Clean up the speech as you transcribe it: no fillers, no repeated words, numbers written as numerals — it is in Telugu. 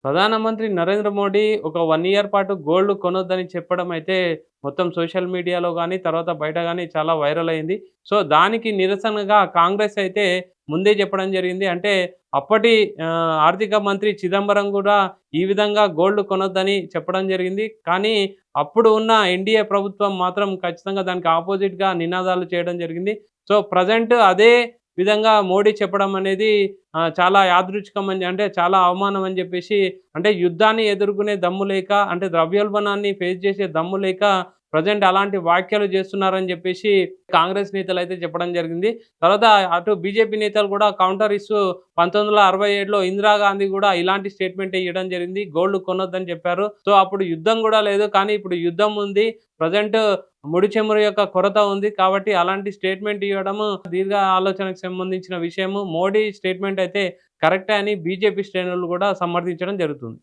ప్రధానమంత్రి నరేంద్ర మోడీ ఒక 1 ఇయర్ పాటు గోల్డ్ కొనొద్దని చెప్పడం అయితే మొత్తం సోషల్ మీడియాలో గానీ, తర్వాత బయట గానీ చాలా వైరల్ అయింది. సో, దానికి నిరసనగా కాంగ్రెస్ అయితే ముందే చెప్పడం జరిగింది. అంటే అప్పటి ఆర్థిక మంత్రి చిదంబరం గూడా ఈ విధంగా గోల్డ్ కొనొద్దని చెప్పడం జరిగింది. కానీ అప్పుడు ఉన్న ఎన్‌డీఏ ప్రభుత్వం మాత్రం ఖచ్చితంగా దానికి అపోజిట్‌గా నినాదాలు చేయడం జరిగింది. సో, ప్రెజెంట్ అదే విధంగా మోడీ చెప్పడం అనేది చాలా యాదృచ్ఛికం అంటే చాలా అవమానం అని జెప్పేసి అంటే యుద్ధాన్ని ఎదుర్కొనే దమ్ము లేక అంటే ద్రవ్యోల్బణాన్ని ఫేస్ చేసే దమ్ము లేక ప్రెజెంట్ అలాంటి వ్యాఖ్యలు చేస్తున్నారని జెప్పేసి కాంగ్రెస్ నేతలైతే చెప్పడం జరిగింది. తర్వాత అటు బీజేపీ నేతలు కూడా కౌంటర్ ఇస్తూ 1967లో ఇందిరాగాంధీ గూడా ఇలాంటి స్టేట్‌మెంటే ఇయ్యడం జరిగింది. గోల్డ్ కొనొద్దని చెప్పారు. సో, అప్పుడు యుద్ధం గూడా లేదు. కానీ ఇప్పుడు యుద్ధం ఉంది. ప్రెజెంట్ ముడి చమురు యొక్క కొరత ఉంది. కాబట్టి అలాంటి స్టేట్‌మెంట్ ఇయ్యడము దీర్ఘ ఆలోచనకు సంబంధించిన విషయము. మోడీ స్టేట్‌మెంట్ అయితే కరెక్టే అని బీజేపీ శ్రేణులు గూడా సమర్థించడం జరుగుతుంది.